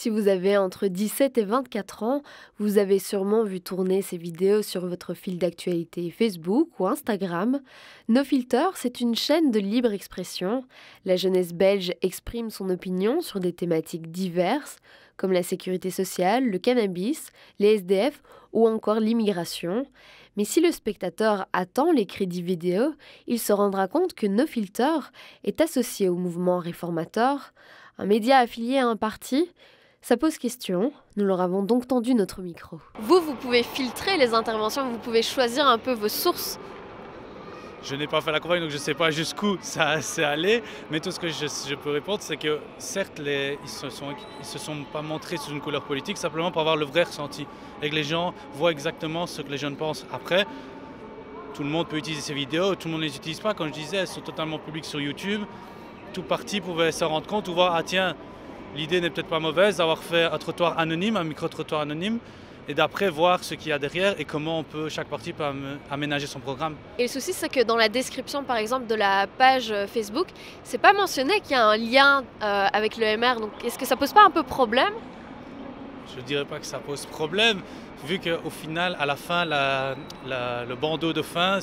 Si vous avez entre 17 et 24 ans, vous avez sûrement vu tourner ces vidéos sur votre fil d'actualité Facebook ou Instagram. No Filter, c'est une chaîne de libre expression. La jeunesse belge exprime son opinion sur des thématiques diverses, comme la sécurité sociale, le cannabis, les SDF ou encore l'immigration. Mais si le spectateur attend les crédits vidéo, il se rendra compte que No Filter est associé au mouvement réformateur, un média affilié à un parti. Ça pose question, nous leur avons donc tendu notre micro. Vous pouvez filtrer les interventions, vous pouvez choisir un peu vos sources. Je n'ai pas fait la campagne, donc je ne sais pas jusqu'où ça s'est allé. Mais tout ce que je peux répondre, c'est que certes, ils se sont pas montrés sous une couleur politique, simplement pour avoir le vrai ressenti. Et que les gens voient exactement ce que les jeunes pensent. Après, tout le monde peut utiliser ces vidéos, tout le monde ne les utilise pas. Comme je disais, elles sont totalement publiques sur YouTube. Tout parti pouvait s'en rendre compte ou voir, ah tiens, l'idée n'est peut-être pas mauvaise d'avoir fait un trottoir anonyme, un micro-trottoir anonyme. Et d'après voir ce qu'il y a derrière et comment chaque parti peut aménager son programme. Et le souci, c'est que dans la description, par exemple, de la page Facebook, c'est pas mentionné qu'il y a un lien avec le MR. Donc, est-ce que ça pose pas un peu problème? Je ne dirais pas que ça pose problème, vu qu'au final, à la fin, le bandeau de fin,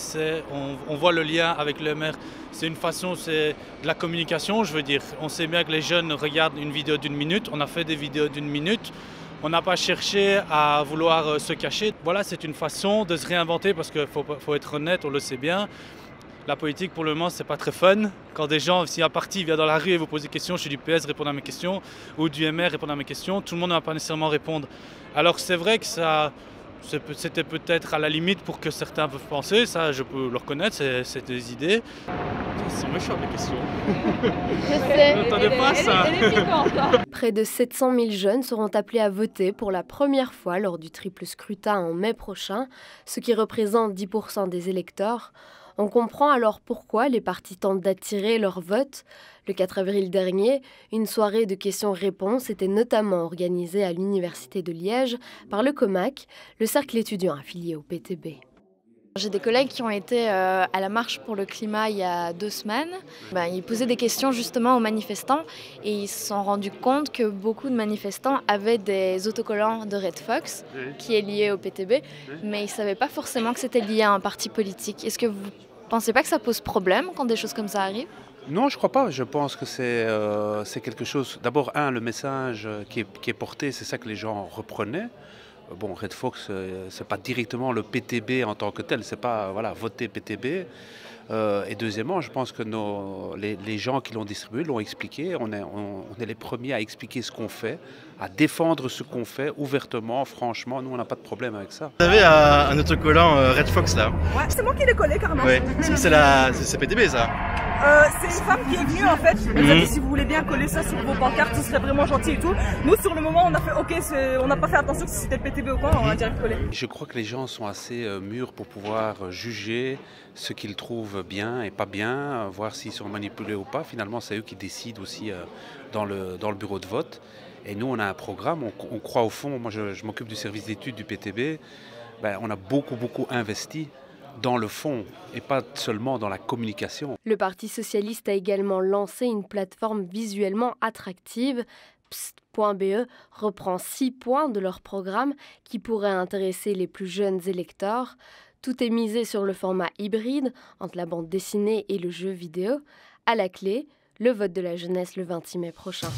on voit le lien avec le MR. C'est une façon, c'est de la communication, je veux dire. On sait bien que les jeunes regardent une vidéo d'1 minute, on a fait des vidéos d'1 minute. On n'a pas cherché à vouloir se cacher. Voilà, c'est une façon de se réinventer parce qu'il faut être honnête, on le sait bien. La politique, pour le moment, c'est pas très fun. Quand des gens, si un parti vient dans la rue et vous pose des questions, je suis du PS, répondre à mes questions, ou du MR, répondre à mes questions, tout le monde ne va pas nécessairement répondre. Alors c'est vrai que c'était peut-être à la limite pour que certains peuvent penser, ça je peux le reconnaître, c'est des idées. Ce sont méchantes les questions. Je sais. N'entendez pas ça. Près de 700 000 jeunes seront appelés à voter pour la première fois lors du triple scrutin en mai prochain, ce qui représente 10% des électeurs. On comprend alors pourquoi les partis tentent d'attirer leur vote. Le 4 avril dernier, une soirée de questions-réponses était notamment organisée à l'Université de Liège par le COMAC, le cercle étudiant affilié au PTB. J'ai des collègues qui ont été à la marche pour le climat il y a 2 semaines. Ils posaient des questions justement aux manifestants et ils se sont rendus compte que beaucoup de manifestants avaient des autocollants de Red Fox, qui est lié au PTB, mais ils ne savaient pas forcément que c'était lié à un parti politique. Est-ce que vous ne pensez pas que ça pose problème quand des choses comme ça arrivent? Non, je ne crois pas. Je pense que c'est quelque chose... D'abord, le message qui est porté, c'est ça que les gens reprenaient. Bon, Red Fox, c'est pas directement le PTB en tant que tel, c'est pas voter PTB. Et deuxièmement, je pense que les gens qui l'ont distribué l'ont expliqué. On est les premiers à expliquer ce qu'on fait, à défendre ce qu'on fait ouvertement, franchement. Nous, on n'a pas de problème avec ça. Vous avez un autocollant Red Fox là? Ouais, c'est moi qui l'ai collé carrément. Ouais, c'est PTB ça? C'est une femme qui est venue en fait. Elle m'a dit si vous voulez bien coller ça sur vos pancartes, ce serait vraiment gentil et tout. Nous sur le moment on a fait ok, on n'a pas fait attention si c'était le PTB ou quoi, on a direct collé. Je crois que les gens sont assez mûrs pour pouvoir juger ce qu'ils trouvent bien et pas bien, voir s'ils sont manipulés ou pas. Finalement c'est eux qui décident aussi dans le bureau de vote. Et nous on a un programme, on croit au fond, moi je m'occupe du service d'études du PTB, on a beaucoup investi dans le fond et pas seulement dans la communication. Le Parti socialiste a également lancé une plateforme visuellement attractive. Pst.be reprend 6 points de leur programme qui pourraient intéresser les plus jeunes électeurs. Tout est misé sur le format hybride entre la bande dessinée et le jeu vidéo. À la clé, le vote de la jeunesse le 26 mai prochain.